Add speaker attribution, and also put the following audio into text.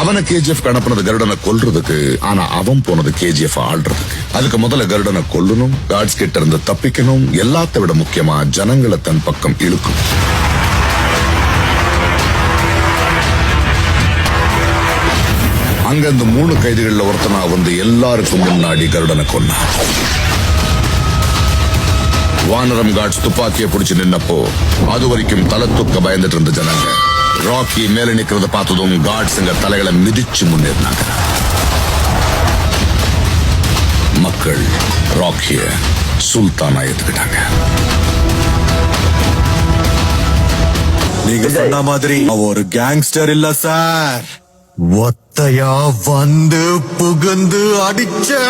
Speaker 1: அவனை கேஜிஎஃப் அனுப்புனது கருடனை கொல்றதுக்கு. ஆனா அவன் போனது கேஜிஎஃப் ஆள்றதுக்கு. அதுக்கு முதல்ல கருடனை கொல்லணும், காட்ஸ் கிட்ட இருந்து தப்பிக்கணும், எல்லாத்த விட முக்கியமா ஜனங்களை தன் பக்கம் இழுக்கும். அங்க அந்த 3 கைதிகள்ல ஒருத்தனா வந்து எல்லாருக்கும் முன்னாடி கருடனை கொன்னான். வானரம் காட்ஸ் துப்பாக்கியை பிடிச்சு நின்னப்போ அது வரைக்கும் தலை தூக்க பயந்துட்டு இருந்த ஜனங்க ராக்கி மேல நிக்கிறத பார்த்ததும் காட்ஸ்ங்க தலைகளை மிதிச்சு முன்னேறினாங்க. மக்கள் ராக்கிய சுல்தானா ஏத்துக்கிட்டாங்க.
Speaker 2: நீங்க சொன்ன மாதிரி ஒரு கேங்ஸ்டர் இல்ல சார், ஒத்தையா வந்து புகுந்து அடிச்ச